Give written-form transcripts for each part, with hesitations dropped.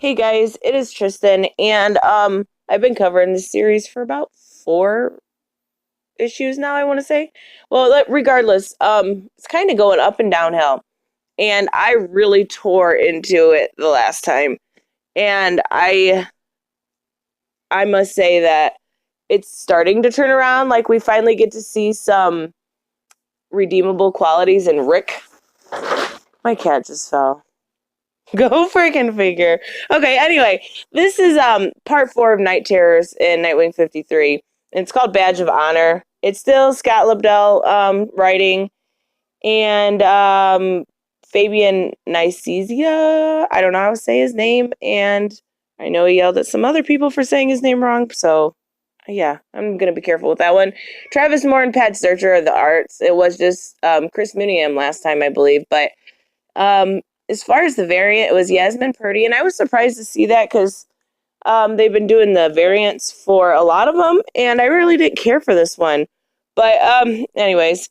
Hey guys, it is Tristan, and I've been covering this series for about 4 issues now, I want to say. Well, regardless, it's kind of going up and downhill, and I really tore into it the last time, and I must say that it's starting to turn around. Like we finally get to see some redeemable qualities in Rick. My cat just fell. Go freaking figure. Okay, anyway, this is part 4 of Night Terrors in Nightwing 53. And it's called Badge of Honor. It's still Scott Lobdell writing, and Fabian Nicieza. I don't know how to say his name, and I know he yelled at some other people for saying his name wrong, so yeah, I'm gonna be careful with that one. Travis Moore and Pat Zircher are the arts. It was just Chris Mooneyham last time, I believe, but um, as far as the variant, it was Yasmin Purdy, and I was surprised to see that because they've been doing the variants for a lot of them, and I really didn't care for this one. But anyways,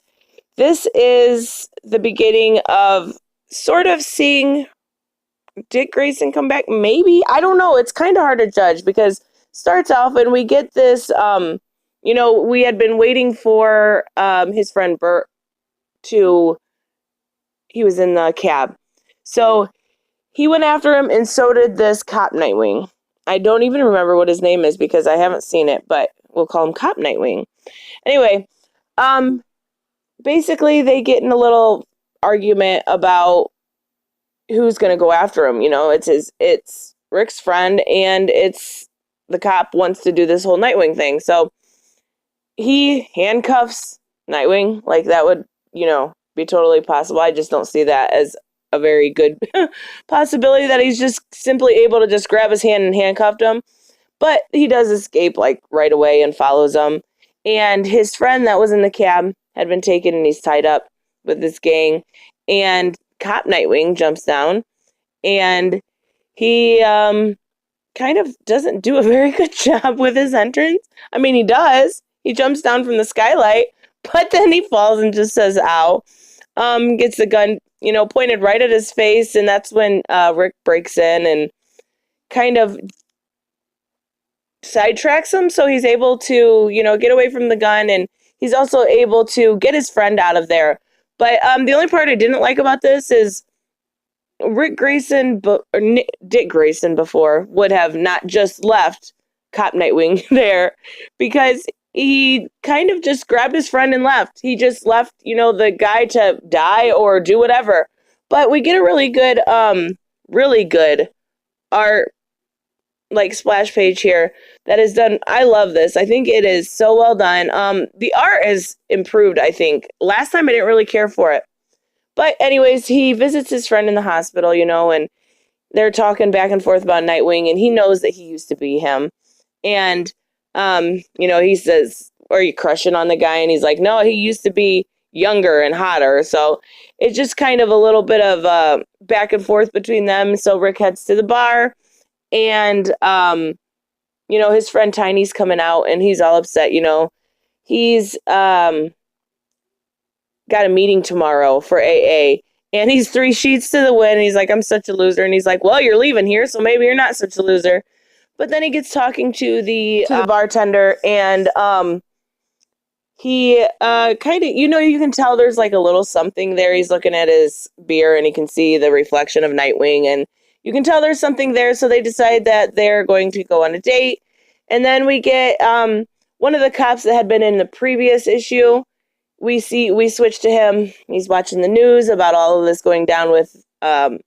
this is the beginning of sort of seeing Dick Grayson come back. Maybe, I don't know. It's kind of hard to judge because it starts off and we get this. We had been waiting for his friend Bert to. He was in the cab, so he went after him, and so did this cop Nightwing. I don't even remember what his name is because I haven't seen it, but we'll call him Cop Nightwing. Anyway, um, basically they get in a little argument about who's going to go after him. It's Rick's friend, and it's the cop wants to do this whole Nightwing thing. So he handcuffs Nightwing, like that would, be totally possible. I just don't see that as a very good possibility that he's just simply able to just grab his hand and handcuffed him. But he does escape like right away and follows him. And his friend that was in the cab had been taken, and he's tied up with this gang. And Cop Nightwing jumps down, and he kind of doesn't do a very good job with his entrance. I mean, he does. He jumps down from the skylight, but then he falls and just says, ow. Gets the gun, pointed right at his face, and that's when Rick breaks in and kind of sidetracks him, so he's able to, get away from the gun, and he's also able to get his friend out of there. But the only part I didn't like about this is Dick Grayson before would have not just left Cop Nightwing there, because he kind of just grabbed his friend and left. He just left, the guy to die or do whatever. But we get a really good art, like, splash page here that is done. I love this. I think it is so well done. The art has improved, I think. Last time I didn't really care for it. But anyways, he visits his friend in the hospital, and they're talking back and forth about Nightwing, and he knows that he used to be him. And he says, "Are you crushing on the guy?" And he's like, "No, he used to be younger and hotter." So it's just kind of a little bit of back and forth between them. So Rick heads to the bar, and his friend Tiny's coming out, and he's all upset. He's got a meeting tomorrow for AA, and he's 3 sheets to the wind. And he's like, "I'm such a loser." And he's like, "Well, you're leaving here, so maybe you're not such a loser." But then he gets talking to the bartender, and he kind of, you can tell there's like a little something there. He's looking at his beer, and he can see the reflection of Nightwing, and you can tell there's something there. So they decide that they're going to go on a date. And then we get one of the cops that had been in the previous issue. We switch to him. He's watching the news about all of this going down with the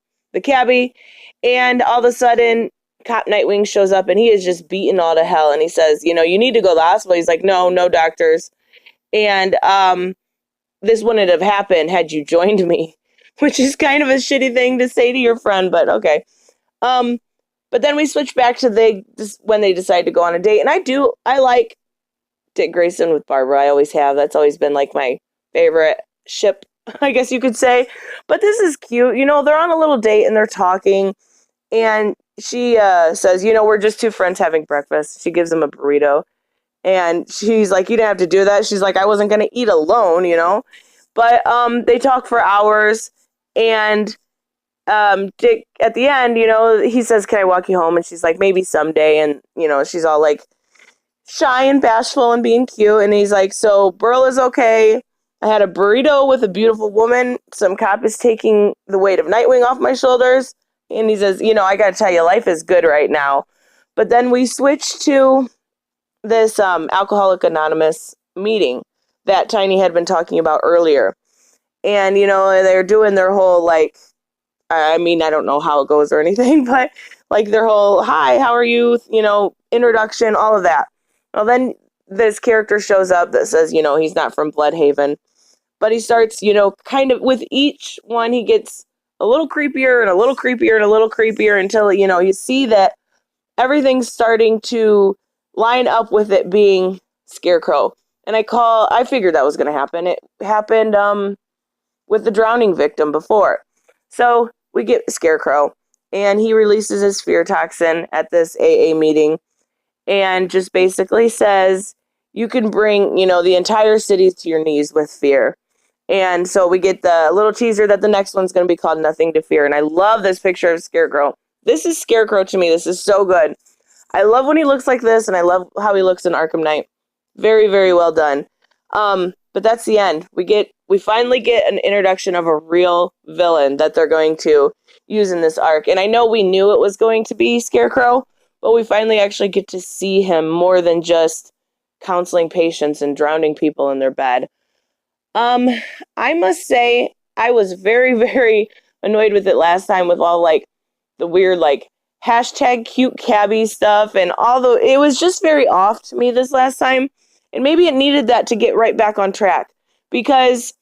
cabbie, and all of a sudden Cop Nightwing shows up, and he is just beaten all to hell, and he says, "You need to go to the hospital." He's like, "No doctors." And this wouldn't have happened had you joined me, which is kind of a shitty thing to say to your friend, but okay. But then we switch back to when they decide to go on a date, and I like Dick Grayson with Barbara. I always have. That's always been like my favorite ship, I guess you could say. But this is cute. They're on a little date, and they're talking, and she says, "We're just two friends having breakfast." She gives him a burrito. And she's like, "You didn't have to do that." She's like, "I wasn't going to eat alone, But they talk for hours. And Dick, at the end, he says, "Can I walk you home?" And she's like, "Maybe someday." And, she's all like shy and bashful and being cute. And he's like, "So Burl is okay. I had a burrito with a beautiful woman. Some cop is taking the weight of Nightwing off my shoulders." And he says, "I got to tell you, life is good right now." But then we switch to this Alcoholic Anonymous meeting that Tiny had been talking about earlier. And, they're doing their whole, like, I don't know how it goes or anything, but, like, their whole, "Hi, how are you?" Introduction, all of that. Well, then this character shows up that says, he's not from Bloodhaven. But he starts, kind of, with each one, he gets a little creepier and a little creepier and a little creepier until, you see that everything's starting to line up with it being Scarecrow. And I figured that was going to happen. It happened with the drowning victim before. So we get Scarecrow, and he releases his fear toxin at this AA meeting and just basically says, you can bring, the entire city to your knees with fear. And so we get the little teaser that the next one's going to be called Nothing to Fear. And I love this picture of Scarecrow. This is Scarecrow to me. This is so good. I love when he looks like this, and I love how he looks in Arkham Knight. Very, very well done. But that's the end. We finally get an introduction of a real villain that they're going to use in this arc. And I know we knew it was going to be Scarecrow, but we finally actually get to see him more than just counseling patients and drowning people in their bed. I must say, I was very, very annoyed with it last time with all, like, the weird, like, hashtag cute cabbie stuff and it was just very off to me this last time. And maybe it needed that to get right back on track, because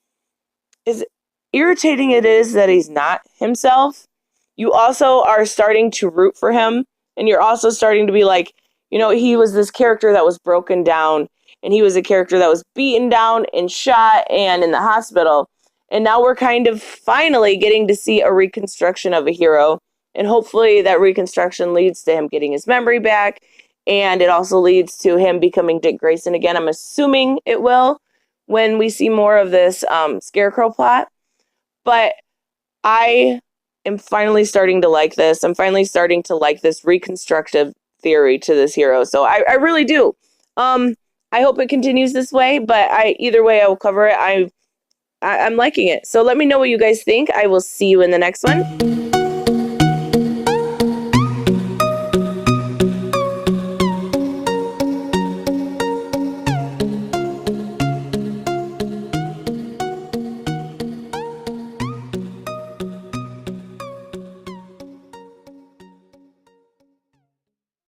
as irritating it is that he's not himself, you also are starting to root for him, and you're also starting to be like, he was this character that was broken down, and he was a character that was beaten down and shot and in the hospital. And now we're kind of finally getting to see a reconstruction of a hero. And hopefully that reconstruction leads to him getting his memory back. And it also leads to him becoming Dick Grayson again. I'm assuming it will when we see more of this Scarecrow plot. But I am finally starting to like this. I'm finally starting to like this reconstructive theory to this hero. So I really do. I hope it continues this way, but either way I will cover it. I'm liking it. So let me know what you guys think. I will see you in the next one.